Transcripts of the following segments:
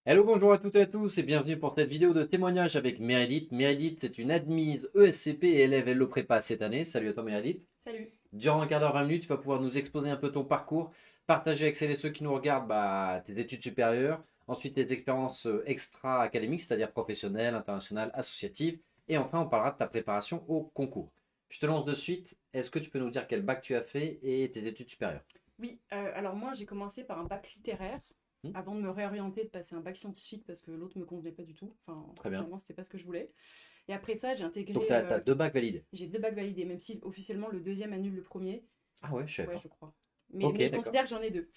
Hello, bonjour à toutes et à tous et bienvenue pour cette vidéo de témoignage avec Meredith. Meredith, c'est une admise ESCP et élève Hello Prépa cette année. Salut à toi Meredith. Salut. Durant un quart d'heure, 20 minutes, tu vas pouvoir nous exposer un peu ton parcours, partager avec celles et ceux qui nous regardent tes études supérieures, ensuite tes expériences extra-académiques, c'est-à-dire professionnelles, internationales, associatives, et enfin on parlera de ta préparation au concours. Je te lance de suite. Est-ce que tu peux nous dire quel bac tu as fait et tes études supérieures? Oui, alors moi j'ai commencé par un bac littéraire Hmm. avant de me réorienter, de passer un bac scientifique parce que l'autre me convenait pas du tout. Enfin, Très bien. finalement, c'était pas ce que je voulais. Et après ça, j'ai Donc intégré. tu as deux bacs validés. J'ai deux bacs validés, même si officiellement le deuxième annule le premier. Ah ouais, je savais Ouais, pas. je crois. Mais, Ok, mais je d'accord. considère que j'en ai deux.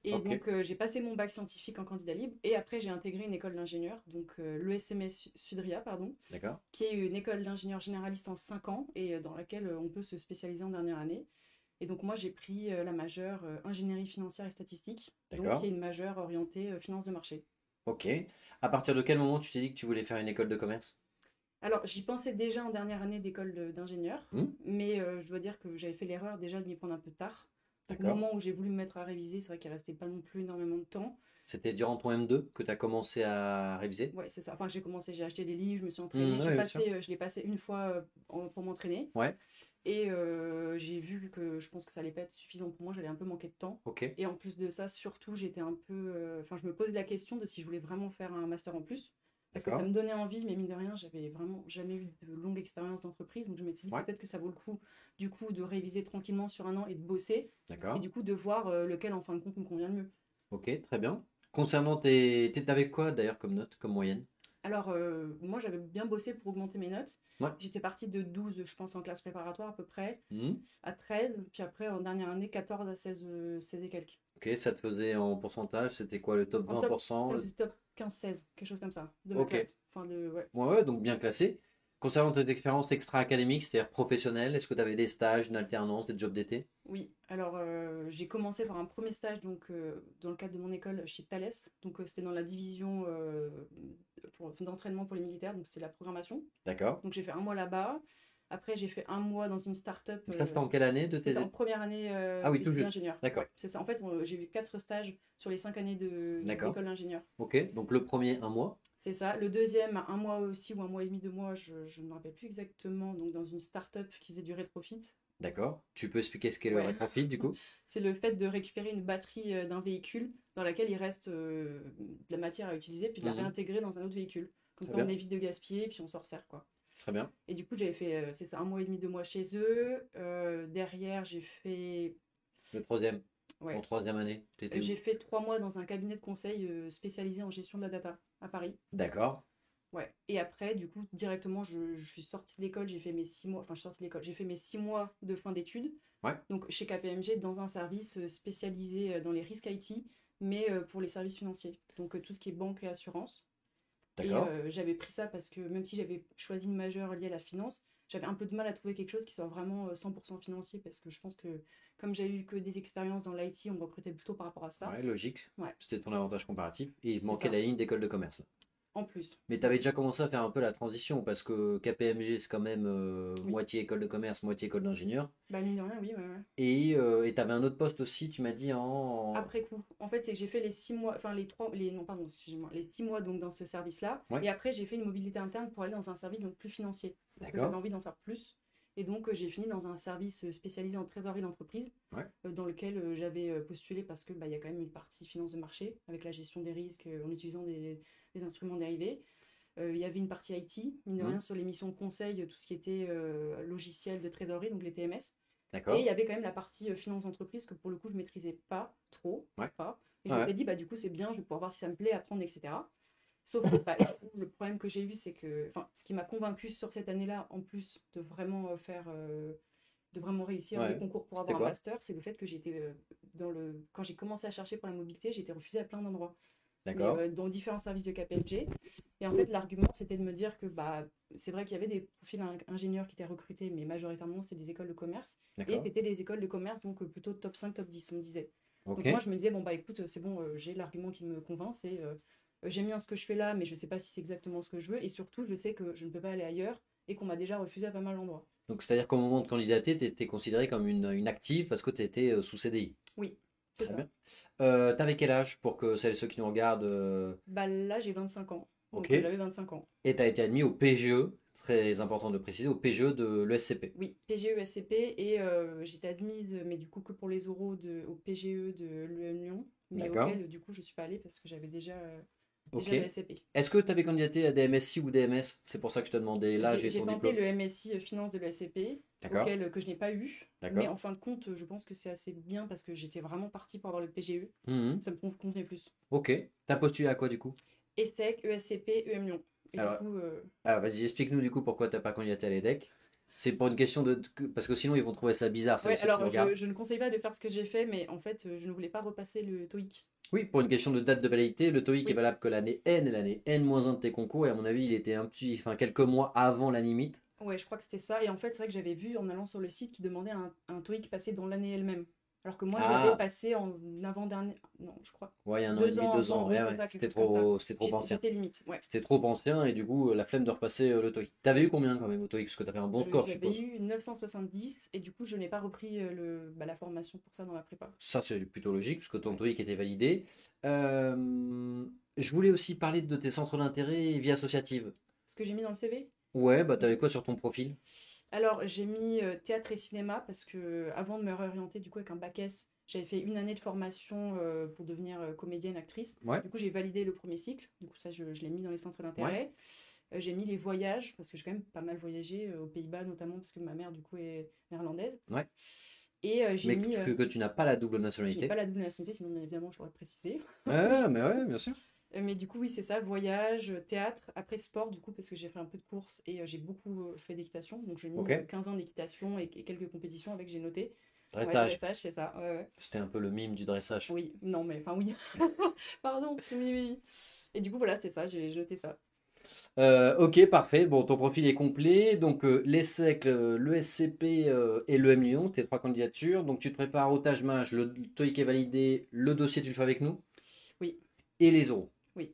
Et Ok. donc j'ai passé mon bac scientifique en candidat libre et après j'ai intégré une école d'ingénieur, donc l'ESMS Sudria, pardon, D'accord. qui est une école d'ingénieur généraliste en 5 ans et dans laquelle on peut se spécialiser en dernière année. Et donc moi j'ai pris la majeure ingénierie financière et statistique, donc qui D'accord. est une majeure orientée finance de marché. Ok. À partir de quel moment tu t'es dit que tu voulais faire une école de commerce? Alors j'y pensais déjà en dernière année d'école d'ingénieur, Hmm. mais je dois dire que j'avais fait l'erreur déjà de m'y prendre un peu tard. Donc au D'accord. moment où j'ai voulu me mettre à réviser, c'est vrai qu'il restait pas non plus énormément de temps. C'était durant ton M2 que tu as commencé à réviser? Ouais, c'est ça. Enfin, j'ai commencé, j'ai acheté les livres, je me suis entraînée. Hmm, oui, bien sûr. Je l'ai passé une fois pour m'entraîner. Ouais. Et j'ai vu que je pense que ça allait pas être suffisant pour moi, j'allais un peu manquer de temps. Ok. Et en plus de ça, surtout, j'étais un peu. Enfin, je me posais la question de si je voulais vraiment faire un master en plus. Parce que ça D'accord. me donnait envie, mais mine de rien, j'avais vraiment jamais eu de longue expérience d'entreprise. Donc je m'étais dit Ouais. peut-être que ça vaut le coup, du coup, de réviser tranquillement sur un an et de bosser. Et D'accord. du coup, de voir lequel, en fin de compte, me convient le mieux. Ok, très bien. Concernant t'avais quoi d'ailleurs comme note, comme moyenne? Alors, moi, j'avais bien bossé pour augmenter mes notes. Ouais. J'étais partie de 12, je pense, en classe préparatoire à peu près, Hmm. à 13, puis après, en dernière année, 14 à 16, 16 et quelques. Ok, ça te faisait en pourcentage, c'était quoi le top En top, 20%? top 15-16, quelque chose comme ça, de ma Ok. classe. Enfin, ouais. Ouais, ouais, donc bien classé. Concernant tes expériences extra-académiques, c'est-à-dire professionnelles, est-ce que tu avais des stages, une alternance, des jobs d'été? Oui, alors j'ai commencé par un premier stage donc, dans le cadre de mon école chez Thales. Donc c'était dans la division d'entraînement pour les militaires, donc c'était la programmation. D'accord. Donc j'ai fait un mois là-bas. Après j'ai fait un mois dans une start-up. Donc ça, c'était en quelle année de C'était en tes... première année Ah oui, tout d'études juste. d'ingénieur. D'accord. Ouais, c'est ça. En fait, j'ai eu 4 stages sur les 5 années D'accord. d'école d'ingénieur. Ok, donc le premier, un mois. C'est ça. Le deuxième, un mois aussi, ou un mois et demi, 2 mois, je ne me rappelle plus exactement. Donc dans une start-up qui faisait du rétrofit. D'accord. Tu peux expliquer ce qu'est le Ouais, rétrofit du coup? c'est le fait de récupérer une batterie d'un véhicule dans laquelle il reste de la matière à utiliser, puis de la Mhm. réintégrer dans un autre véhicule. Comme Très ça, on bien. évite de gaspiller, puis on s'en resserre, quoi. Très bien. Et du coup, j'avais fait, c'est ça, un mois et demi, 2 mois chez eux. Derrière, j'ai fait, Le troisième, en ouais, troisième année, t'étais où? j'ai fait 3 mois dans un cabinet de conseil spécialisé en gestion de la data à Paris. D'accord. Ouais. Et après, du coup, directement, je suis sortie de l'école, j'ai fait mes 6 mois, enfin, je suis sortie de l'école, j'ai fait mes 6 mois de fin d'études, Ouais. donc chez KPMG, dans un service spécialisé dans les risques IT, mais pour les services financiers, donc tout ce qui est banque et assurance. Et D'accord. j'avais pris ça parce que même si j'avais choisi une majeure liée à la finance, j'avais un peu de mal à trouver quelque chose qui soit vraiment 100% financier, parce que je pense que comme j'ai eu que des expériences dans l'IT, on me recrutait plutôt par rapport à ça. Ouais, logique. Ouais, C'était ton avantage comparatif. Et il te c'est manquait ça, la ligne d'école de commerce. en plus. Mais tu avais Ouais. déjà commencé à faire un peu la transition parce que KPMG, c'est quand même Oui. moitié école de commerce, moitié école d'ingénieur. Bah mine de rien, oui, ouais, ouais. Et tu avais un autre poste aussi, tu m'as dit Après coup. En fait, c'est que j'ai fait les 6 mois, enfin les trois, les non pardon, excusez-moi, les 6 mois donc dans ce service-là, Ouais, et après j'ai fait une mobilité interne pour aller dans un service donc plus financier, parce que j'avais d'accord. envie d'en faire plus, et donc j'ai fini dans un service spécialisé en trésorerie d'entreprise, Ouais, dans lequel j'avais postulé parce que bah il y a quand même une partie finance de marché avec la gestion des risques en utilisant des instruments dérivés. Il y avait une partie IT, mine de hmm, rien sur les missions de conseil, tout ce qui était logiciel de trésorerie, donc les TMS. Et il d'accord. y avait quand même la partie finance d'entreprise que pour le coup je maîtrisais pas trop, Ouais, pas. Et je ouais, m'étais dit bah du coup c'est bien, je vais pouvoir voir si ça me plaît, apprendre, etc. Sauf que bah, du coup, le problème que j'ai eu c'est que, enfin ce qui m'a convaincu sur cette année-là, en plus de vraiment de vraiment réussir le ouais. concours pour C'était avoir un quoi? master, c'est le fait que j'étais quand j'ai commencé à chercher pour la mobilité, j'ai été refusée à plein d'endroits, mais D'accord, dans différents services de KPMG. Et en fait, l'argument, c'était de me dire que bah, c'est vrai qu'il y avait des profils ingénieurs qui étaient recrutés, mais majoritairement, c'était des écoles de commerce. Et d'accord. c'était des écoles de commerce, donc plutôt top 5 top 10 on me disait. Ok, Donc moi, je me disais, bon, bah écoute, c'est bon, j'ai l'argument qui me convainc, c'est j'aime bien ce que je fais là, mais je sais pas si c'est exactement ce que je veux. Et surtout, je sais que je ne peux pas aller ailleurs et qu'on m'a déjà refusé à pas mal d'endroits. donc c'est-à-dire qu'au moment de candidater, tu étais considéré comme une active parce que tu étais sous CDI. Oui, c'est Très ça. bien. T'avais quel âge pour que celles et ceux qui nous regardent Bah là, j'ai 25 ans. Ok. Donc j'avais 25 ans. Et t'as été admis au PGE, très important de préciser, au PGE de l'ESCP. Oui, PGE, SCP, et j'étais admise, mais du coup que pour les oraux au PGE de l'UM Lyon, mais D'accord. auquel du coup je suis pas allée parce que j'avais Ok. déjà le SCP. Est-ce que t'avais candidaté à des MSI ou des MS? C'est pour ça que je te demandais l'âge et J'ai ton tenté diplôme. le MSI Finance de l'ESCP, D'accord. auquel que je n'ai pas eu, mais D'accord. en fin de compte, je pense que c'est assez bien parce que j'étais vraiment partie pour avoir le PGE. Mhm. Ça me convenait plus. Ok. T'as postulé à quoi du coup? ESSEC, ESCP, EM Lyon. Et du Alors, coup, alors vas-y, explique-nous du coup pourquoi t'as pas candidaté à l'EDEC. C'est pour une question de... Parce que sinon ils vont trouver ça bizarre, c'est ouais, ceux qui nous alors regardent. je ne conseille pas de faire ce que j'ai fait, mais en fait, je ne voulais pas repasser le TOEIC. Oui, pour une question de date de validité, le TOEIC est Oui, valable que l'année N et l'année N-1 de tes concours, et à mon avis, il était un petit, enfin quelques mois avant la limite. ouais, je crois que c'était ça. Et en fait, c'est vrai que j'avais vu en allant sur le site qui demandait un TOEIC passé dans l'année elle-même. Alors que moi, je l'avais Ah, passé en avant-dernier. Non, je crois. ouais, il y a un an et Deux demi, ans deux ans, avant. Oui, ouais, c'est ouais. ça, quelque chose comme ça. C'était trop ancien. J'étais limite. Ouais. C'était trop ancien, et du coup, la flemme de repasser le TOEIC. T'avais eu combien quand même au TOEIC? Parce que t'avais un bon score, je J'avais suppose. eu 970 et du coup, je n'ai pas repris la formation pour ça dans la prépa. Ça, c'est plutôt logique, puisque ton Ouais. TOEIC était validé. Je voulais aussi parler de tes centres d'intérêt et vie associative. Ce que j'ai mis dans le CV? Ouais, bah t'avais Mhm. quoi sur ton profil? Alors, j'ai mis théâtre et cinéma parce que avant de me réorienter du coup avec un bac S, j'avais fait une année de formation pour devenir comédienne, actrice. Ouais, Du coup, j'ai validé le premier cycle. Du coup, ça, je l'ai mis dans les centres ouais. d'intérêt. J'ai mis les voyages parce que j'ai quand même pas mal voyagé aux Pays-Bas notamment parce que ma mère du coup est néerlandaise. Ouais. Et j'ai Mais mis, que tu n'as pas la double je n'ai pas nationalité. la double nationalité, sinon bien évidemment j'aurais précisé. Ouais, mais ouais, bien sûr. Mais du coup, oui, c'est ça, voyage, théâtre, après sport, du coup, parce que j'ai fait un peu de course et j'ai beaucoup fait d'équitation. Donc, j'ai mis Ok. 15 ans d'équitation et quelques compétitions avec, j'ai noté. Ouais, Dressage. dressage, c'est ça. Ouais, ouais. C'était un peu le mime du dressage. Oui, non, mais enfin, oui. Pardon, oui, oui, oui. Et du coup, voilà, c'est ça, j'ai noté ça. Ok, parfait. Bon, ton profil est complet. Donc, l'ESSEC, le SCP et le M Lyon, tes trois candidatures. Donc, tu te prépares au Taj-Maj, le TOEIC est validé, le dossier, tu le fais avec nous, Oui, et les euros. oui.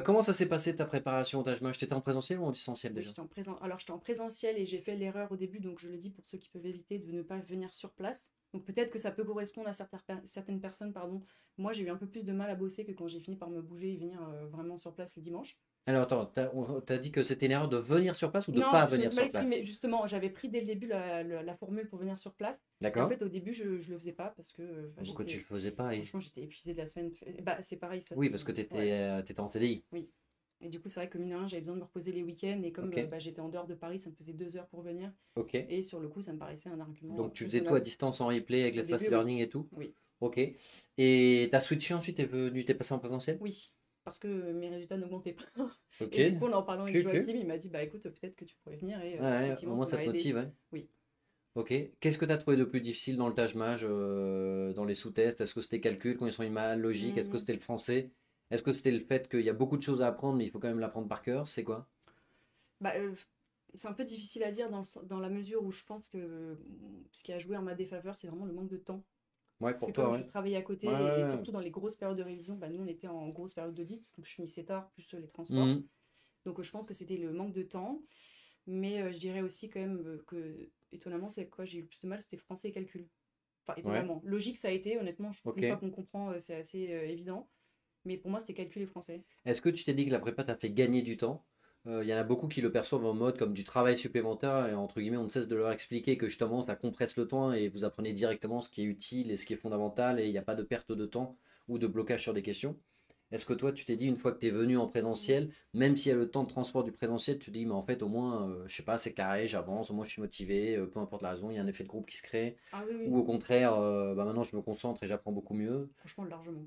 Comment ça s'est passé ta préparation au Taj-Maj? T'étais en présentiel ou en distanciel Oui, déjà? Alors, j'étais en présentiel et j'ai fait l'erreur au début, donc je le dis pour ceux qui peuvent éviter de ne pas venir sur place. Donc peut-être que ça peut correspondre à certaines personnes, pardon. Moi, j'ai eu un peu plus de mal à bosser que quand j'ai fini par me bouger et venir vraiment sur place le dimanche. Alors, attends, t'as dit que c'était une erreur de venir sur place ou de Non, pas je me venir suis mal sur place? exprimée. Justement, j'avais pris dès le début la formule pour venir sur place. Et en D'accord? fait, au début, je le faisais pas parce que Pourquoi tu le j'étais, faisais pas? franchement, j'étais épuisée de la semaine. Bah, c'est pareil, ça Oui, c'est. parce que Ouais, t'étais en CDI. oui. Et du coup, c'est vrai que mine de rien, j'avais besoin de me reposer les week-ends. Et comme Ok, bah, j'étais en dehors de Paris, ça me faisait 2 heures pour venir. ok. Et sur le coup, ça me paraissait un argument Donc tu faisais tout à raisonnable. distance en replay avec Au l'espace début, oui. e-learning et tout? Oui. Ok. Et t'as switché ensuite, t'es passé en présentiel? Oui. Parce que mes résultats n'augmentaient pas. Ok. Et du coup, en parlant avec Que. Joachim, il m'a dit, bah écoute, peut-être que tu pourrais venir. Et Ouais, au effectivement, moins ça ça te m'a aidé. motive, ouais. Oui. Ok. Qu'est-ce que t'as trouvé de plus difficile dans le Taj-Maj, dans les sous-tests? Est-ce que c'était calcul, condition animale, logique? Est-ce que Hum, c'était le français? Est-ce que c'était le fait qu'il y a beaucoup de choses à apprendre, mais il faut quand même l'apprendre par cœur? C'est quoi? Bah, c'est un peu difficile à dire dans la mesure où je pense que ce qui a joué en ma défaveur, c'est vraiment le manque de temps. Ouais, Parce pour que toi, comme je ouais. travaillais à Ouais, côté, et ouais, ouais. surtout dans les grosses périodes de révision, bah, nous on était en grosse période d'audit, donc je finissais tard, plus les transports. Mhm. Donc je pense que c'était le manque de temps. Mais je dirais aussi quand même que, étonnamment, c'est avec quoi j'ai eu le plus de mal, c'était français et calcul. Enfin, Ouais. étonnamment. Logique, ça a été, honnêtement, Ok. une fois qu'on comprend, c'est assez évident. Mais pour moi, c'était calcul et français. Est-ce que tu t'es dit que la prépa t'a fait gagner du temps? Il y en a beaucoup qui le perçoivent en mode comme du travail supplémentaire et entre guillemets on ne cesse de leur expliquer que justement ça compresse le temps et vous apprenez directement ce qui est utile et ce qui est fondamental et il n'y a pas de perte de temps ou de blocage sur des questions. Est-ce que toi tu t'es dit une fois que tu es venu en Mm. présentiel, même s'il y a le temps de transport du présentiel, tu te dis mais en fait au moins je sais pas c'est carré, j'avance, au moins je suis motivé, peu importe la raison, il y a un effet de groupe qui se crée Ah oui, ou oui, au contraire bah maintenant je me concentre et j'apprends beaucoup mieux. franchement, largement.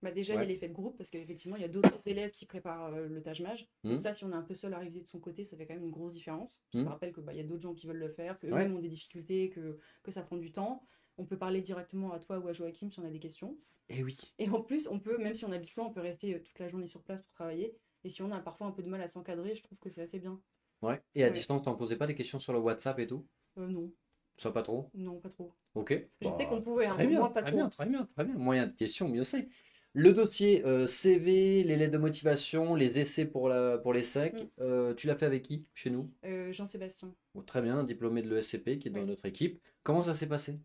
Bah déjà, il y a Ouais. l'effet de groupe, parce qu'effectivement, il y a d'autres élèves qui préparent le Taj-Maj. Donc Hmm. ça, si on est un peu seul à réviser de son côté, ça fait quand même une grosse différence. Parce que ça Hmm. rappelle que bah, il y a d'autres gens qui veulent le faire, Ouais. qu'eux-mêmes ont des difficultés, que ça prend du temps. On peut parler directement à toi ou à Joachim si on a des questions. Et oui. Et en plus, on peut, même si on habite loin, on peut rester toute la journée sur place pour travailler. Et si on a parfois un peu de mal à s'encadrer, je trouve que c'est assez bien. Ouais. Et à Ouais. distance, t'en posais pas des questions sur le WhatsApp et tout? Non, Ça pas trop? non, pas trop. Ok. Je sais qu'on Bah, pouvait, hein, très mais bien, moi, pas très bien, trop. très bien, très bien. Moyen de question, mieux c'est. Le dossier CV, les lettres de motivation, les essais pour les Mm. SEC, tu l'as fait avec qui chez nous? Jean-Sébastien. Oh, très bien, un diplômé de l'ESCP qui est dans Oui. notre équipe. Comment ça s'est passé?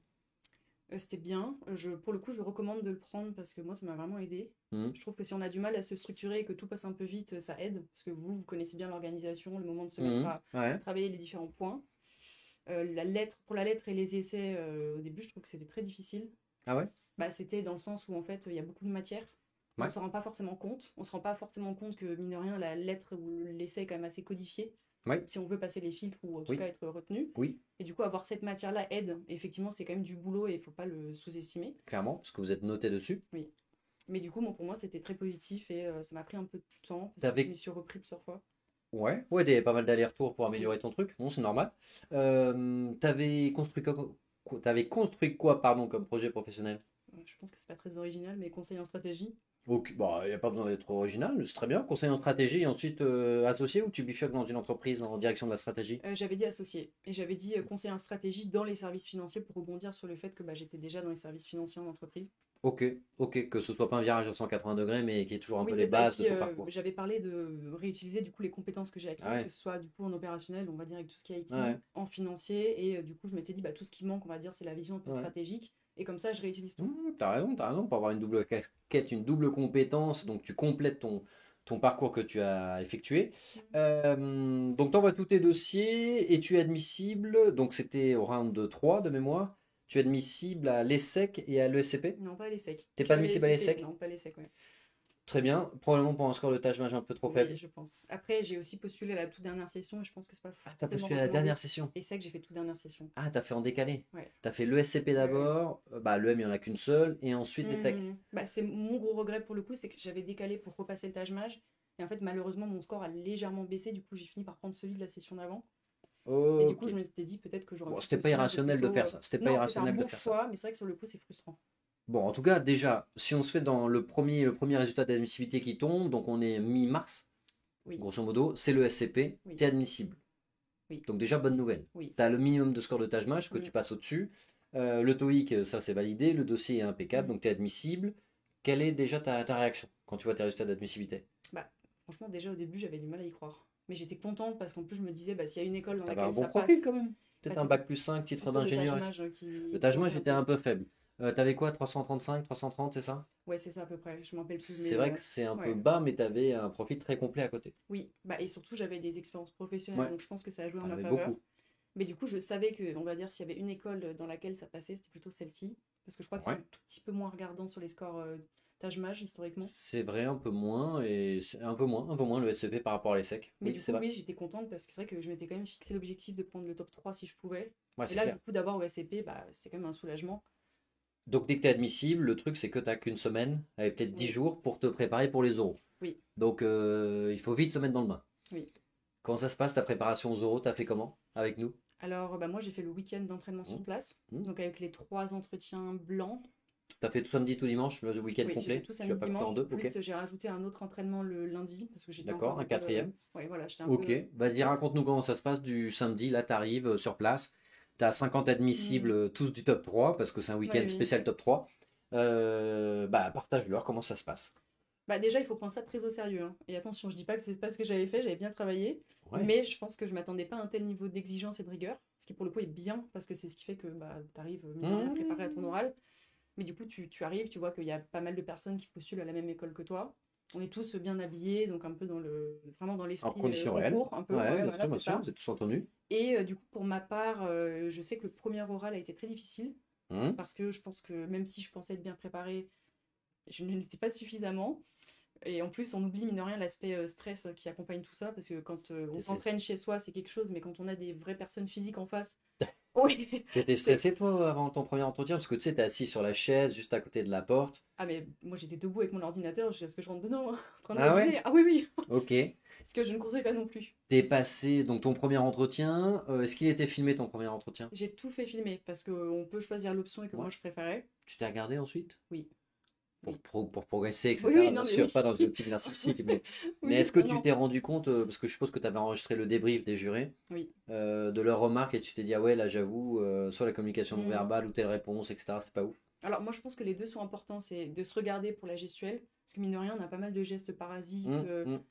C'était bien. Pour le coup, je recommande de le prendre parce que moi, ça m'a vraiment aidé. Mhm. Je trouve que si on a du mal à se structurer et que tout passe un peu vite, ça aide. Parce que vous connaissez bien l'organisation, le moment de se mettre Mhm. à Ouais. travailler les différents points. Pour la lettre et les essais, au début, je trouve que c'était très difficile. Ah ouais? Bah, c'était dans le sens où, en fait, il y a beaucoup de matière. Et on Ouais. s'en rend pas forcément compte. On se rend pas forcément compte que, mine de rien, la lettre ou l'essai est quand même assez codifié. Ouais. Si on veut passer les filtres ou en tout Oui. cas être retenu. Oui. Et du coup, avoir cette matière-là aide. Et effectivement, c'est quand même du boulot et il faut pas le sous-estimer. Clairement, parce que vous êtes noté dessus. Oui. Mais du coup, pour moi, c'était très positif et ça m'a pris un peu de temps parce que je m'y T'avais... suis repris plusieurs fois. Ouais, ouais, pas mal d'allers-retours pour Oui. améliorer ton truc. Bon, c'est normal. T'avais construit quoi, pardon, comme projet professionnel? Je pense que c'est pas très original, mais conseil en stratégie. Ok, bah, il n'y a pas besoin d'être original, c'est très bien. Conseiller en stratégie et ensuite associé ou tu bifurques dans une entreprise en direction de la stratégie? J'avais dit associé et j'avais dit conseiller en stratégie dans les services financiers pour rebondir sur le fait que bah, j'étais déjà dans les services financiers en entreprise. Ok, ok, que ce soit pas un virage à 180 degrés, mais qui est toujours un peu Oui, les c'est ça. Et bases de puis, ton parcours. j'avais parlé de réutiliser du coup les compétences que j'ai Ah acquises, que ouais, ce soit du coup en opérationnel, on va dire avec tout ce qui est ah IT, ouais, en financier, et du coup je m'étais dit bah, tout ce qui manque, on va dire, c'est la vision un peu ouais. stratégique, et comme ça je réutilise tout. T'as raison, pour avoir une double casquette, une double compétence, donc tu complètes ton parcours que tu as effectué. Donc tu envoies tous tes dossiers et tu es admissible, donc c'était au round de 3 de mémoire, tu es admissible à l'ESSEC et à l'ESCP. Non, pas les secs, T'es que pas admissible à les CP, l'ESSEC? non, pas les secs, ouais. Très bien, probablement pour un score de tâche un peu trop Oui, faible. je pense. Après, j'ai aussi postulé à la toute dernière session, et je pense que c'est pas Ah, t'as forcément postulé à la dernière recommandé. session. Et c'est que j'ai fait toute dernière session. Ah, t'as fait en décalé. Ouais, T'as fait l'ESCP ouais, ouais. d'abord, bah l'EM il n'y en a qu'une seule, et ensuite l'ESSEC. Bah, c'est mon gros regret pour le coup, c'est que j'avais décalé pour repasser le Taj Maj. Et en fait, malheureusement, mon score a légèrement baissé. Du coup, j'ai fini par prendre celui de la session d'avant. Et du Ok. coup, je me suis dit peut-être que j'aurais Bon, pu c'était pas postuler un peu plus irrationnel de tôt. faire ça. C'était pas Non, c'était un irrationnel de bon faire ça. choix, mais c'est vrai que sur le coup, c'est frustrant. Bon, en tout cas, déjà, si on se fait dans le premier résultat d'admissibilité qui tombe, donc on est mi-mars, Oui, grosso modo, c'est le SCP, oui, t'es admissible. oui, Donc déjà, bonne nouvelle. oui. T'as le minimum de score de Taj Mahal que Mm, tu passes au-dessus. Le TOEIC, ça c'est validé, le dossier est impeccable, mm. donc t'es admissible. Quelle est déjà ta réaction quand tu vois tes résultats d'admissibilité? Bah, franchement, déjà au début, j'avais du mal à y croire. Mais j'étais contente parce qu'en plus, je me disais, bah, s'il y a une école dans T'avais un laquelle bon ça profil passe, quand même. bah, Peut-être un c'était bac plus 5, titre plutôt le Taj d'ingénieur. Mahal Le qui Taj Mahal, coinçait un j'étais un peu. peu faible. T'avais quoi, 335, 330, c'est ça? Ouais, c'est ça à peu près. Je m'en rappelle plus, C'est mais vrai que c'est un peu ouais. bas, mais t'avais un profil très complet à côté. Oui, bah, et surtout, j'avais des expériences professionnelles, Ouais, donc je pense que ça a joué en t'en ma avais faveur. beaucoup. Mais du coup, je savais que, on va dire, s'il y avait une école dans laquelle ça passait, c'était plutôt celle-ci. Parce que je crois qu'ils sont Ouais. un tout petit peu moins regardants sur les scores Taj Mahal, historiquement. C'est vrai, un peu moins, et c'est un peu moins le SCP par rapport à l'ESSEC. Mais Oui, du c'est coup, vrai. oui, j'étais contente parce que c'est vrai que je m'étais quand même fixé l'objectif de prendre le top 3 si je pouvais. Ouais, Et c'est là, du clair. coup, d'avoir au SCP, bah, c'est quand même un soulagement. Donc dès que tu es admissible, le truc c'est que tu qu'une semaine, allez, peut-être 10 Oui, jours pour te préparer pour les oraux. oui, Donc il faut vite se mettre dans le bain. oui. Comment ça se passe ta préparation aux oraux? T'as fait comment avec nous? Alors, bah, moi, j'ai fait le week-end d'entraînement sur Hum, place. hum. Donc, avec les 3 entretiens blancs. T'as fait tout samedi, tout dimanche, le week-end Oui, j'ai fait complet? tout Tu l'as samedi, pas coupé dimanche. en deux? Plus, Ok. j'ai rajouté un autre entraînement le lundi parce que j'étais encore D'accord, un un peu. quatrième. Ouais, voilà, j'étais un Ok. peu Vas-y, off. raconte-nous comment ça se passe du samedi. Là, t'arrives sur place. T'as 50 Hmm. admissibles, tous du top 3 parce que c'est un Oui, week-end oui. spécial top 3. Bah, partage-leur comment ça se passe. Bah déjà, il faut prendre ça très au sérieux, hein. Et attention, je dis pas que c'est pas ce que j'avais fait, j'avais bien travaillé, Ouais. mais je pense que je m'attendais pas à un tel niveau d'exigence et de rigueur, ce qui pour le coup est bien, parce que c'est ce qui fait que bah, tu arrives, mine de rien, préparé à ton Mmh. oral. Mais du coup, tu arrives, tu vois qu'il y a pas mal de personnes qui postulent à la même école que toi. On est tous bien habillés, donc un peu vraiment dans En l'esprit conditions réelles. concours, un peu, Ouais, ouais, voilà, bien c'est sûr, ça. vous êtes tous en tenue. Et du coup, pour ma part, je sais que le premier oral a été très difficile, Mmh. parce que je pense que même si je pensais être bien préparée, je ne l'étais pas suffisamment. Et en plus, on oublie, mine de rien, l'aspect stress qui accompagne tout ça, parce que quand on T'étais s'entraîne chez soi, c'est quelque chose, mais quand on a des vraies personnes physiques en face, oui, t'étais c'est... stressé, toi, avant ton premier entretien? Parce que tu sais, t'es assis sur la chaise, juste à côté de la porte. Ah mais moi j'étais debout avec mon ordinateur jusqu'à ce que je rentre dedans, hein, en train de Ah ouais? réviser. Ah oui, oui, Ok. ce que je ne conseille pas non plus. T'es passé, donc ton premier entretien, est-ce qu'il était filmé ton premier entretien? J'ai tout fait filmer, parce qu'on peut choisir l'option et que Ouais. moi je préférais. Tu t'es regardé ensuite? Oui, Pour, oui. pour progresser, Oui, etc. oui, Bien non mais sûr, oui. pas dans une optique narcissique, mais Oui, est-ce que non, tu non. t'es rendu compte, parce que je suppose que tu avais enregistré le débrief des jurés, Oui. de leurs remarques et tu t'es dit, ah ouais, là j'avoue, soit la communication non Hmm. verbale ou telle réponse, etc., c'est pas ouf. Alors moi je pense que les deux sont importants, c'est de se regarder pour la gestuelle, parce que mine de rien, on a pas mal de gestes parasites, Hum, hum.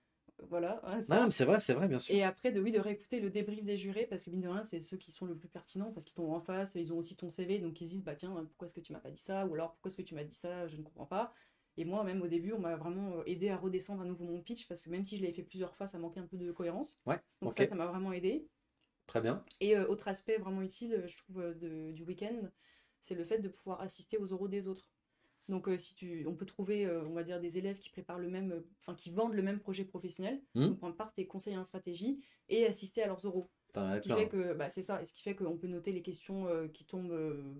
Voilà, hein, Non, ça. mais c'est vrai, bien sûr. Et après, de réécouter le débrief des jurés, parce que mine de rien, c'est ceux qui sont le plus pertinents, parce qu'ils t'ont en face, ils ont aussi ton CV, donc ils se disent, bah tiens, pourquoi est-ce que tu m'as pas dit ça? Ou alors, pourquoi est-ce que tu m'as dit ça? Je ne comprends pas. Et moi, même au début, on m'a vraiment aidé à redescendre à nouveau mon pitch, parce que même si je l'avais fait plusieurs fois, ça manquait un peu de cohérence. Ouais, Donc ok, ça m'a vraiment aidé. très bien. Et autre aspect vraiment utile, je trouve, du week-end, c'est le fait de pouvoir assister aux oraux des autres. Donc, on peut trouver, on va dire, des élèves qui préparent enfin, qui vendent le même projet professionnel, Hmm. donc prendre part tes conseils en stratégie et assister à leurs oraux. T'en Ce as qui fait plein. que, bah, c'est ça, et ce qui fait qu'on peut noter les questions qui tombent,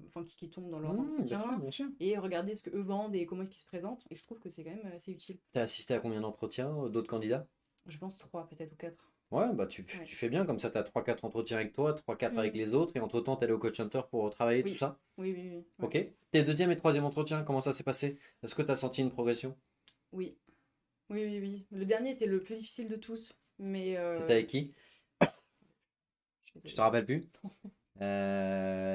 enfin, qui tombent dans leur Bien sûr, entretien bien sûr. et regarder ce que eux vendent et comment est-ce qu'ils se présentent. Et je trouve que c'est quand même assez utile. T'as assisté à combien d'entretiens d'autres candidats? Je pense trois, peut-être, ou quatre. Ouais, bah Ouais. tu fais bien, comme ça t'as trois quatre entretiens avec toi, trois quatre avec Mm. les autres, et entre-temps t'es allé au coach hunter pour travailler tout Oui, ça. oui. Ouais. Ok. Tes deuxième et troisième entretiens, comment ça s'est passé? Est-ce que t'as senti une progression? Oui, oui. Le dernier était le plus difficile de tous, mais T'étais avec qui? je suis Je te désolée. rappelle plus.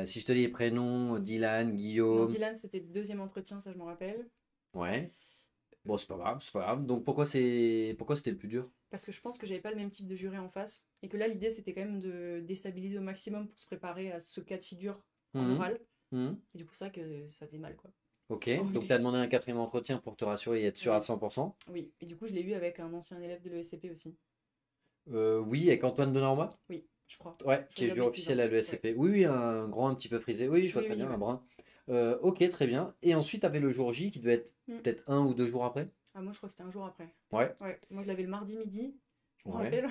Si je te dis les prénoms, Dylan, Non, Guillaume. Dylan, c'était le deuxième entretien, ça je m'en rappelle. Ouais. Bon, c'est pas grave, c'est pas grave. Donc pourquoi c'était le plus dur? Parce que je pense que j'avais pas le même type de juré en face. Et que là, l'idée, c'était quand même de déstabiliser au maximum pour se préparer à ce cas de figure en Mhm, oral. mhm. Et du coup, ça que ça faisait mal, quoi. Ok. Donc Oui. t'as demandé un quatrième entretien pour te rassurer et être sûr à Oui. 100%. Oui. Et du coup, je l'ai eu avec un ancien élève de l'ESCP aussi. Oui, avec Antoine Denormand. Oui, je crois. Ouais, Je qui est regarde juré les quiz, hein. officiel à Ouais. l'ESCP. Oui, oui, un grand un petit peu frisé. Oui, je vois très bien, Ouais. un brun. Ok, très bien. Et ensuite, tu avais le jour J qui devait être Hmm. peut-être un ou deux jours après. Ah, moi, je crois que c'était un jour après. Ouais, Ouais. Moi, je l'avais le mardi midi. Je me ouais. rappelle.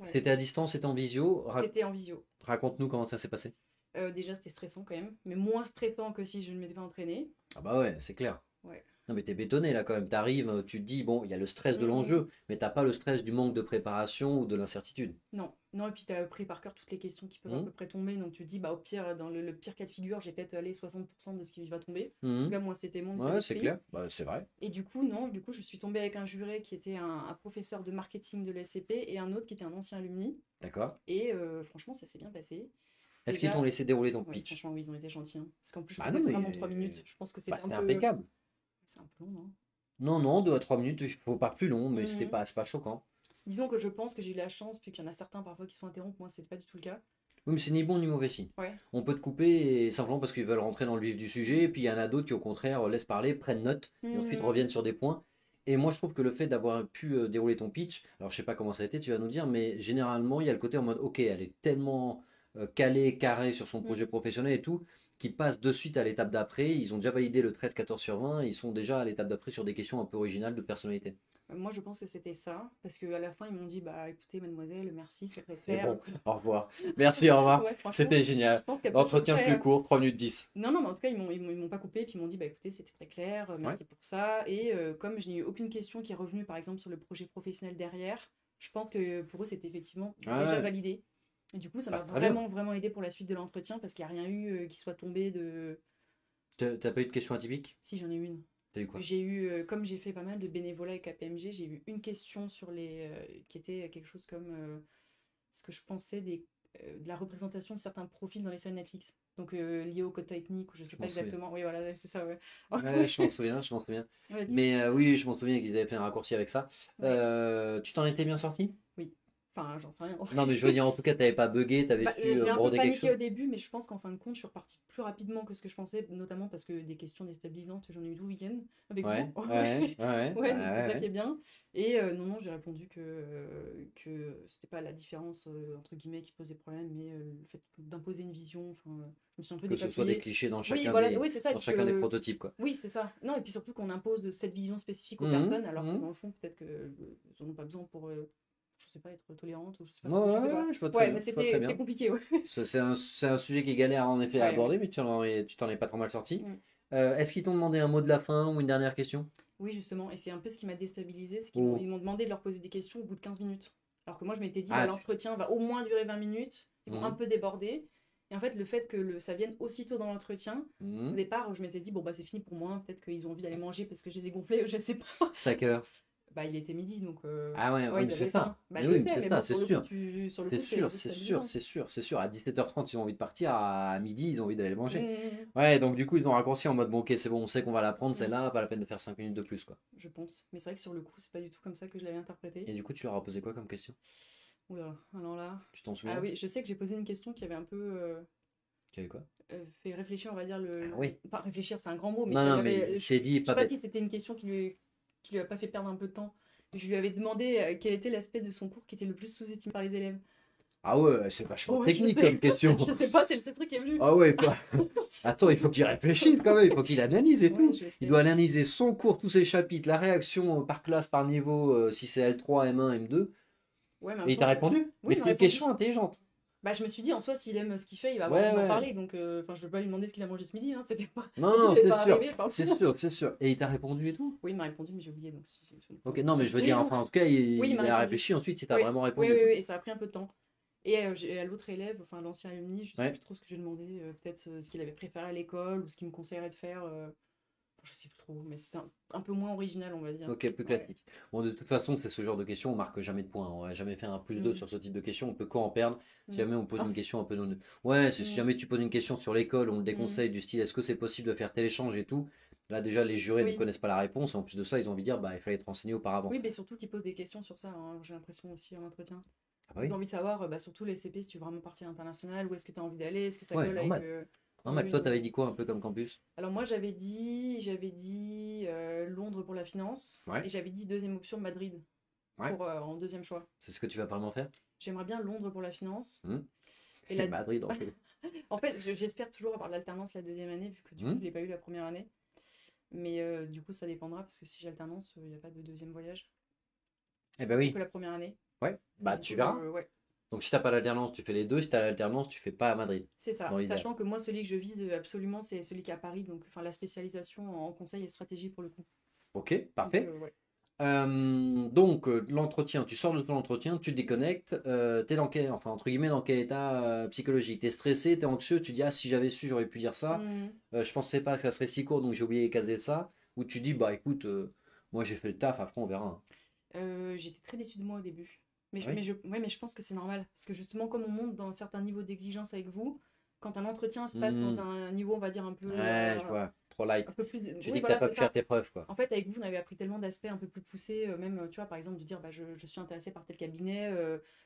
Ouais. C'était à distance, c'était en visio. C'était en visio. Raconte-nous comment ça s'est passé. Déjà, c'était stressant quand même. Mais moins stressant que si je ne m'étais pas entraînée. Ah bah ouais, c'est clair. Ouais. Non mais t'es bétonné là quand même. T'arrives, tu te dis, bon, il y a le stress de Hmm. l'enjeu, mais t'as pas le stress du manque de préparation ou de l'incertitude. Non, non, et puis tu as appris par cœur toutes les questions qui peuvent à Hum, peu près tomber, donc tu te dis, bah au pire, dans le pire cas de figure, j'ai peut-être allé 60% de ce qui va tomber. En tout hum. cas, moi, c'était mon état Ouais, c'est d'esprit. clair. Bah, c'est vrai. Et du coup, non, du coup, je suis tombée avec un juré qui était un professeur de marketing de l'ESCP et un autre qui était un ancien alumni. D'accord. Et franchement, ça s'est bien passé. Est-ce qu'ils t'ont Déjà, laissé dérouler ton ouais, pitch? franchement, oui, ils ont été gentils, hein. Parce qu'en plus, je Bah faisais non, vraiment 3 minutes. mais Je pense que bah, c'était un c'était peu. impeccable. C'est un peu long, non? Non, non, 2 à 3 minutes, il faut pas plus long, mais Mhm. c'est pas choquant. Disons que je pense que j'ai eu la chance, puis qu'il y en a certains parfois qui se font interrompre. Moi, c'était pas du tout le cas. Oui, mais c'est ni bon ni mauvais signe. Ouais. On peut te couper simplement parce qu'ils veulent rentrer dans le vif du sujet, et puis il y en a d'autres qui, au contraire, laissent parler, prennent note, et ensuite Mhm. reviennent sur des points. Et moi, je trouve que le fait d'avoir pu dérouler ton pitch, alors je sais pas comment ça a été, tu vas nous dire, mais généralement, il y a le côté en mode, ok, elle est tellement calée, carrée sur son Mhm. projet professionnel et tout, qu'ils passent de suite à l'étape d'après. Ils ont déjà validé le 13-14/20, ils sont déjà à l'étape d'après sur des questions un peu originales de personnalité. Moi, je pense que c'était ça, parce qu'à la fin, ils m'ont dit, bah écoutez, mademoiselle, merci, c'est très C'est clair. bon, au revoir. Merci, au revoir. Ouais, franchement, C'était je génial. pense qu'il y a peu de choses L'entretien le près. plus court, 3 minutes 10. Non, non, mais en tout cas, ils m'ont pas coupé, puis ils m'ont dit, bah écoutez, c'était très clair, Ouais. merci pour ça. Et comme je n'ai eu aucune question qui est revenue, par exemple, sur le projet professionnel derrière, je pense que pour eux, c'était effectivement Ah déjà ouais. validé. Et du coup, ça Bah, m'a c'est très bien. vraiment aidé pour la suite de l'entretien, parce qu'il n'y a rien eu qui soit tombé de. T'as pas eu de questions atypiques? Si, j'en ai eu une. T'as eu quoi? J'ai eu, comme j'ai fait pas mal de bénévolat avec KPMG, j'ai eu une question sur qui était quelque chose comme ce que je pensais de la représentation de certains profils dans les séries Netflix. Donc lié au code technique, ou je sais Je pas m'en souviens. exactement. Oui, voilà, ouais, c'est ça, ouais. Ouais, je m'en souviens, je m'en souviens. Ouais, Mais oui, je m'en souviens qu'ils avaient fait un raccourci avec ça. ouais, Tu t'en étais bien sorti? oui. Enfin, j'en sais rien. Non, mais je veux dire, en tout cas, t'avais pas bugué, t'avais Bah, su j'ai un peu broder quelque paniqué au chose. début, mais je pense qu'en fin de compte, je suis repartie plus rapidement que ce que je pensais, notamment parce que des questions déstabilisantes, j'en ai eu tout le week-end avec Ouais, vous. ouais, ouais, Ouais, donc c'est ça qui ouais. est bien. Et non, j'ai répondu que c'était pas la différence, entre guillemets, qui posait problème, mais le fait d'imposer une vision, enfin, je me suis un peu Que ce soit des dépatouillée. clichés Oui, voilà, oui, c'est ça. Et dans puis chacun des prototypes, quoi. oui, c'est ça. Non, et puis surtout qu'on impose cette vision spécifique aux Mhm, personnes, alors que mhm. dans le fond, peut-être que ils n'en ont pas besoin pour, je sais pas, être tolérante, ou je sais pas Ouais, trop, je sais ouais, pas. ouais, je vois très Ouais, mais bien, je vois très c'était bien. compliqué, ouais. C'est un sujet qui est galère en effet à Ouais, aborder, ouais. mais tu t'en es pas trop mal sorti. Mm. Est-ce qu'ils t'ont demandé un mot de la fin ou une dernière question? Oui, justement, et c'est un peu ce qui m'a déstabilisée, c'est Ou ils m'ont demandé de leur poser des questions au bout de 15 minutes. Alors que moi, je m'étais dit, bah, ah, l'entretien va au moins durer 20 minutes, ils vont un mhm, peu déborder. Et en fait, le fait que ça vienne aussitôt dans l'entretien, au mhm. départ, je m'étais dit, bon, bah, c'est fini pour moi, peut-être qu'ils ont envie d'aller manger parce que je les ai gonflés, je sais pas. C'était à quelle heure? Bah, il était midi, donc Ah ouais, ouais, mais ils c'est avaient ça. faim. Bah, Mais je oui, sais, mais c'est mais ça, bon, c'est sur le coup, sûr. sur le C'est coup, sûr, c'est c'est sûr, amusant. c'est sûr, c'est sûr. À 17h30, ils ont envie de partir. À midi, ils ont envie d'aller le manger. Mmh, Ouais, donc du coup, ils ont raccourci en mode bon, ok, c'est bon, on sait qu'on va la prendre, mmh, celle-là, pas la peine de faire 5 minutes de plus, quoi. je pense. Mais c'est vrai que sur le coup, c'est pas du tout comme ça que je l'avais interprété. Et du coup, tu leur as posé quoi comme question? Oula, alors là. Tu t'en Ah souviens? oui, je sais que j'ai posé une question qui avait un peu Tu avais quoi? fait réfléchir, on va dire, Ah oui. Pas réfléchir, c'est un grand mot, mais Non, qui non, mais avait. il s'est dit Je sais pas pas si bête. c'était une question qui lui a pas fait perdre un peu de temps. Je lui avais demandé quel était l'aspect de son cours qui était le plus sous-estimé par les élèves. Ah ouais, c'est vachement Ouais, je technique sais. comme question. Je sais pas, c'est le truc qui est venu. Ah ouais, pas. Attends, il faut qu'il réfléchisse quand même, il faut qu'il analyse et Ouais, tout. je Il sais. doit analyser son cours, tous ses chapitres, la réaction par classe, par niveau, si c'est L3, M1, M2. Ouais, mais en Et même il temps, t'a répondu? Mais oui, il m'a c'est une répondu. question intelligente. Bah, je me suis dit, en soi, s'il aime ce qu'il fait, il va avoir envie Ouais, d'en ouais. parler. Donc, enfin, je vais pas lui demander ce qu'il a mangé ce midi. Hein, c'était pas... Non, Surtout non, qu'il n'est c'est pas sûr. arrivé. Enfin, C'est sûr, c'est sûr. Et il t'a répondu et tout? oui, il m'a répondu, mais j'ai oublié. Donc, Ok, non, mais je veux dire, oui, non. enfin, en tout cas, Oui, il m'a il a répondu. réfléchi ensuite, il t'a Oui, vraiment oui, répondu, oui, quoi. oui, et ça a pris un peu de temps. Et à l'autre élève, enfin l'ancien alumni, je sais Ouais. plus trop ce que j'ai demandé, peut-être ce qu'il avait préféré à l'école ou ce qu'il me conseillerait de faire. Je sais plus trop, mais c'était un peu moins original, on va dire. Ok, plus Ouais. classique. Bon, de toute façon, c'est ce genre de questions, on marque jamais de points. On va jamais faire un +2 Mm, sur ce type de questions. On peut qu'en perdre si mm. jamais on pose Ah une ouais. question un peu non. Ouais, si Mm, jamais tu poses une question sur l'école, on le mm. déconseille du style est-ce que c'est possible de faire tel échange et tout. Là, déjà, les jurés ne Oui, connaissent pas la réponse. Et en plus de ça, ils ont envie de dire bah, il fallait être renseigné auparavant. oui, mais surtout qu'ils posent des questions sur ça, hein, j'ai l'impression aussi en entretien. Ah bah Ils ont oui, envie de savoir, bah, surtout les CP, si tu veux vraiment partir à l'international, où est-ce que tu as envie d'aller, est-ce que ça ouais, colle avec. normal. Oui, Normal. oui, Toi, non, t'avais mais. dit quoi un peu comme campus? Alors moi j'avais dit Londres pour la finance Ouais, et j'avais dit deuxième option Madrid ouais. en deuxième choix. C'est ce que tu vas vraiment faire? J'aimerais bien Londres pour la finance. Hmm. Et Et la... Madrid en fait. En fait, j'espère toujours avoir de l'alternance la deuxième année, vu que du coup, Hmm. je l'ai pas eu la première année. Mais du coup, ça dépendra, parce que si j'ai alternance, il n'y a pas de deuxième voyage. Parce Eh que ben c'était que oui. la première année. Ouais, Et bah du tu coup, verras. ouais, Donc si t'as pas l'alternance, tu fais les deux. Si t'as l'alternance, tu fais pas à Madrid, c'est ça. dans l'idéal. Sachant que moi, celui que je vise absolument, c'est celui qui est à Paris, donc enfin, la spécialisation en conseil et stratégie pour le coup. Ok, Donc, parfait. ouais. Donc l'entretien, tu sors de ton entretien, tu te déconnectes, t'es dans quel, enfin entre guillemets dans quel état psychologique? T'es stressé, t'es anxieux, tu dis ah si j'avais su j'aurais pu dire ça, Hmm. je pensais pas que ça serait si court donc j'ai oublié de caser ça, ou tu dis bah écoute moi j'ai fait le taf, après on verra, hein. J'étais très déçue de moi au début. Ah oui? Ouais, mais je pense que c'est normal. Parce que justement, comme on monte dans un certain niveau d'exigence avec vous, quand un entretien se passe dans Hmm, un niveau, on va dire, ouais je vois, trop light. un peu plus. Tu Oui, dis que t'as voilà, pas c'est pu faire ça. tes preuves quoi. En fait, avec vous, on avait appris tellement d'aspects un peu plus poussés, même, tu vois, par exemple, de dire, bah, je suis intéressée par tel cabinet,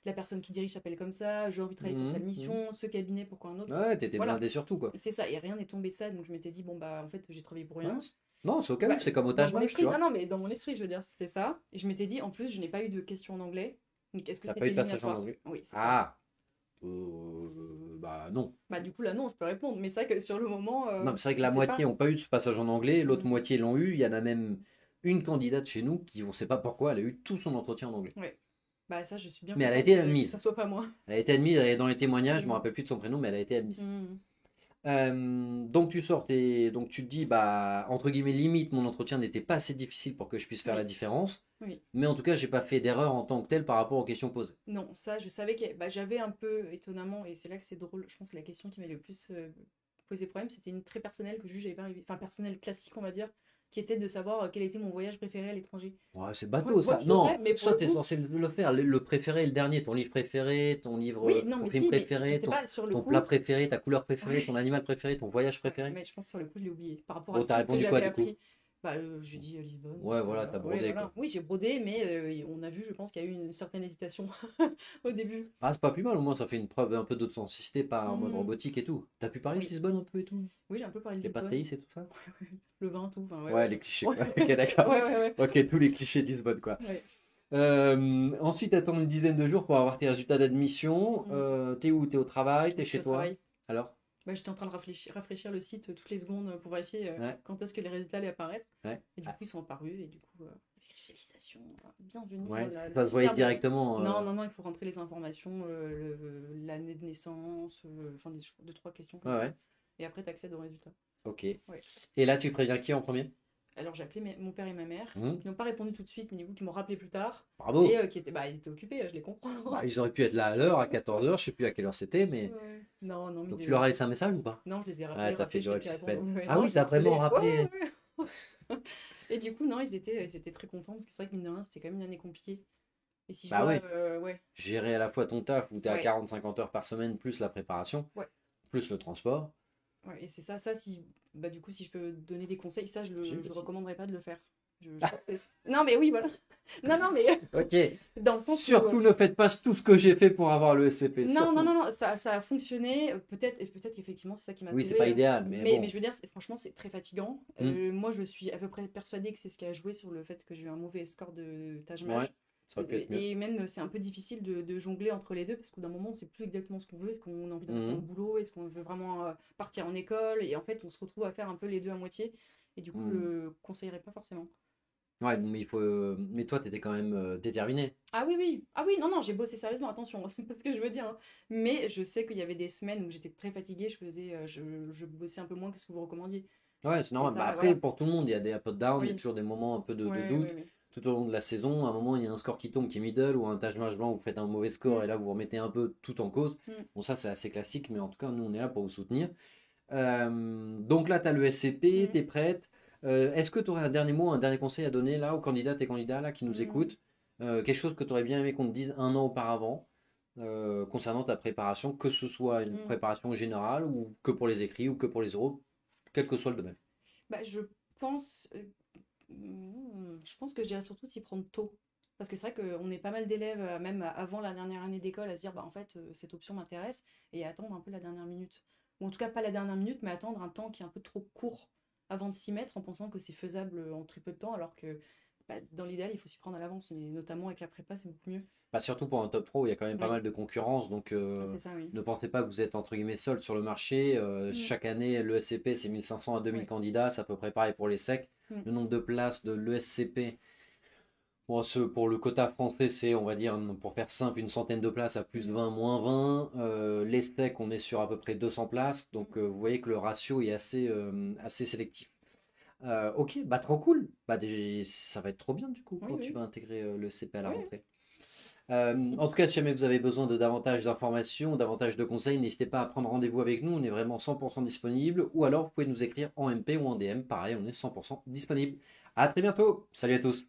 la personne qui dirige s'appelle comme ça, j'ai envie de travailler sur telle Mhm, mhm. mission, ce cabinet, pourquoi un autre. Ouais, t'étais Voilà, blindé sur tout quoi. c'est ça, et rien n'est tombé de ça, donc je m'étais dit, bon, bah, en fait, j'ai travaillé pour Ouais, rien. non c'est au cas Bah, où, c'est comme au dans Taj mon Mahal, tu esprit, non, vois. non, mais dans mon esprit, je veux dire, c'était ça. Et je m'étais dit, en plus, je n'ai pas eu de questions en anglais. Donc, est-ce que T'as c'est pas eu de passage en éliminatoire? anglais. Oui, c'est ça. Ah, bah non. Bah, du coup, là, non, je peux répondre. Mais c'est vrai que sur le moment, Non, mais c'est vrai que je la sais moitié pas. n'ont pas eu ce passage en anglais, l'autre Mm. moitié l'ont eu. Il y en a même une candidate chez nous qui, on ne sait pas pourquoi, elle a eu tout son entretien en anglais. Ouais. Bah, ça, je suis bien Mais elle a contente été que ça admise. soit pas moi. Elle a été admise, elle est dans les témoignages, je ne me Mm. rappelle plus de son prénom, mais elle a été admise. Mm. Donc tu sors, donc tu te dis, bah, entre guillemets, limite, mon entretien n'était pas assez difficile pour que je puisse faire la Oui, différence. oui. Mais en tout cas, j'ai pas fait d'erreur en tant que telle par rapport aux questions posées. Non, ça, je savais que bah, j'avais un peu, étonnamment, et c'est là que c'est drôle, je pense que la question qui m'a le plus posé problème, c'était une très personnelle que je j'avais pas arrivé, enfin personnelle classique, on va dire, qui était de savoir quel était mon voyage préféré à l'étranger. Ouais, c'est Ouais, bateau ouais, ça. c'est Non, vrai, mais pour ça, le tu es coup, censé le faire. Le préféré et le dernier, ton livre préféré, ton livre, oui, non, ton mais film si, mais préféré, c'est pas sur le ton plat coup. préféré, ta couleur préférée, ton Ouais, animal préféré, ton voyage ouais, préféré. mais je pense que sur le coup, je l'ai oublié. Par rapport à Bon, t'as tout ce que répondu quoi j'avais du coup? appris, bah, j'ai dit Lisbonne, Ouais, parce que voilà, t'as voilà, ouais, brodé quoi. voilà. Oui, j'ai brodé, mais on a vu, je pense qu'il y a eu une certaine hésitation au début. Ah, c'est pas plus mal, au moins ça fait une preuve un peu d'authenticité, pas en mode Hmm, robotique et tout. T'as pu parler de oui, Lisbonne un peu et tout? oui, j'ai un peu parlé de Les Lisbonne. pastéis et tout ça? Le vin, tout, enfin, ouais, Ouais, ouais. les clichés Ouais, quoi. Ok, d'accord. ouais, ouais, ouais. Ok, tous les clichés de Lisbonne quoi. Ouais. Ensuite, attendre une dizaine de jours pour avoir tes résultats d'admission. Hmm. T'es où? T'es au travail? T'es Oui, je suis chez au toi? travail. Alors? Bah, j'étais en train de rafraîchir le site toutes les secondes pour vérifier Ouais, quand est-ce que les résultats allaient apparaître. ouais. Et du Ah, coup, ils sont apparus, et du coup, félicitations, bienvenue, ouais, là, ça se voyait hyper bien. directement. Non, non, non, il faut rentrer les informations, l'année de naissance, enfin, deux, trois questions comme Ouais, ça. ouais. Et après, tu accèdes aux résultats. Ok. Ouais. Et là, tu préviens qui en premier? Alors, j'ai appelé mon père et ma mère, Hmm. qui n'ont pas répondu tout de suite, mais du coup, qui m'ont rappelé plus tard. Et Bravo. qui étaient, bah, ils étaient occupés, je les comprends. Bah, ils auraient pu être là à l'heure, à 14h, je sais plus à quelle heure c'était, mais. Ouais. Non, non, mais Donc tu leur as laissé un message ou pas? non, je les ai Ah, rappelés, t'as fait rappelés, du je les ai fait suspense. répondre. Ouais, Ah non, oui, je les ai t'as vraiment harcelés. Ouais, rappelé. ouais, ouais. Et du coup, non, ils étaient très contents parce que c'est vrai que mine de rien, c'était quand même une année compliquée. Et si je Bah dois. ouais, Ouais, gérer à la fois ton taf où tu es à ouais, 40-50 heures par semaine, plus la préparation, ouais. plus le transport. Ouais, et c'est ça, si, bah, du coup, si je peux donner des conseils, ça, J'ai je aussi. recommanderais pas de le faire. Je pense que non, mais oui, voilà. Non, non, mais Ok. dans le sens où, Surtout ne faites pas tout ce que j'ai fait pour avoir le SCP, non, non, surtout. non, non, ça a fonctionné. Peut-être qu'effectivement, c'est ça qui m'a Oui, c'est sauvée. pas idéal, mais Mais bon. je veux dire, franchement, c'est très fatigant. Hmm. Moi, je suis à peu près persuadée que c'est ce qui a joué sur le fait que j'ai eu un mauvais score de Taj Ouais, Mahal. ça aurait pu être mieux. Et même, c'est un peu difficile de jongler entre les deux parce qu'au d'un moment, on sait plus exactement ce qu'on veut. Est-ce qu'on a envie de rester au Mhm. boulot? Est-ce qu'on veut vraiment partir en école? Et en fait, on se retrouve à faire un peu les deux à moitié. Et du coup, je Mhm. le conseillerais pas forcément. Ouais, mais il faut. Mais toi, t'étais quand même déterminé. Ah oui, oui. Ah oui, non, non, j'ai bossé sérieusement, attention, c'est pas ce que je veux dire, hein. Mais je sais qu'il y avait des semaines où j'étais très fatiguée, je bossais un peu moins que ce que vous recommandiez. Ouais, c'est Et normal. Bah ça, après, voilà. pour tout le monde, il y a des up and down, il y a Oui, toujours des moments un peu de ouais, doute. ouais, ouais. Tout au long de la saison, à un moment, il y a un score qui tombe qui est middle, ou un Taj Mahal blanc, vous faites un mauvais score, Mm, et là, vous remettez un peu tout en cause. mm, Bon, ça, c'est assez classique, mais en tout cas, nous, on est là pour vous soutenir. Donc là, tu as le SCP, tu mm, es prête. Est-ce que tu aurais un dernier mot, un dernier conseil à donner là aux candidates et candidats là, qui nous mm, écoutent? Quelque chose que tu aurais bien aimé qu'on te dise un an auparavant concernant ta préparation, que ce soit une mm. préparation générale ou que pour les écrits ou que pour les oraux, quel que soit le domaine. Bah, pense, je pense que je dirais surtout de s'y prendre tôt. Parce que c'est vrai qu'on est pas mal d'élèves, même avant la dernière année d'école, à se dire, bah en fait, cette option m'intéresse, et attendre un peu la dernière minute. Ou en tout cas, pas la dernière minute, mais attendre un temps qui est un peu trop court avant de s'y mettre, en pensant que c'est faisable en très peu de temps, alors que bah, dans l'idéal, il faut s'y prendre à l'avance, et notamment avec la prépa, c'est beaucoup mieux. Bah, surtout pour un top pro, il y a quand même pas Oui, mal de concurrence, donc ah, c'est ça, oui. ne pensez pas que vous êtes entre guillemets seul sur le marché. Mm, Chaque année, le SCP c'est 1500 à 2000 ouais, candidats, c'est à peu près pareil pour les SEC. mm, Le nombre de places de l'ESCP, pour le quota français, c'est, on va dire, pour faire simple, une centaine de places à plus mm, 20, moins 20. Les STEC, on est sur à peu près 200 places. Donc, mm. vous voyez que le ratio est assez sélectif. Ok, bah trop cool. Bah, ça va être trop bien du coup Oui, quand tu oui, vas intégrer le CP à la oui. rentrée. En tout cas, si jamais vous avez besoin de davantage d'informations, davantage de conseils, n'hésitez pas à prendre rendez-vous avec nous. On est vraiment 100% disponible. Ou alors, vous pouvez nous écrire en MP ou en DM. Pareil, on est 100% disponible. À très bientôt. Salut à tous.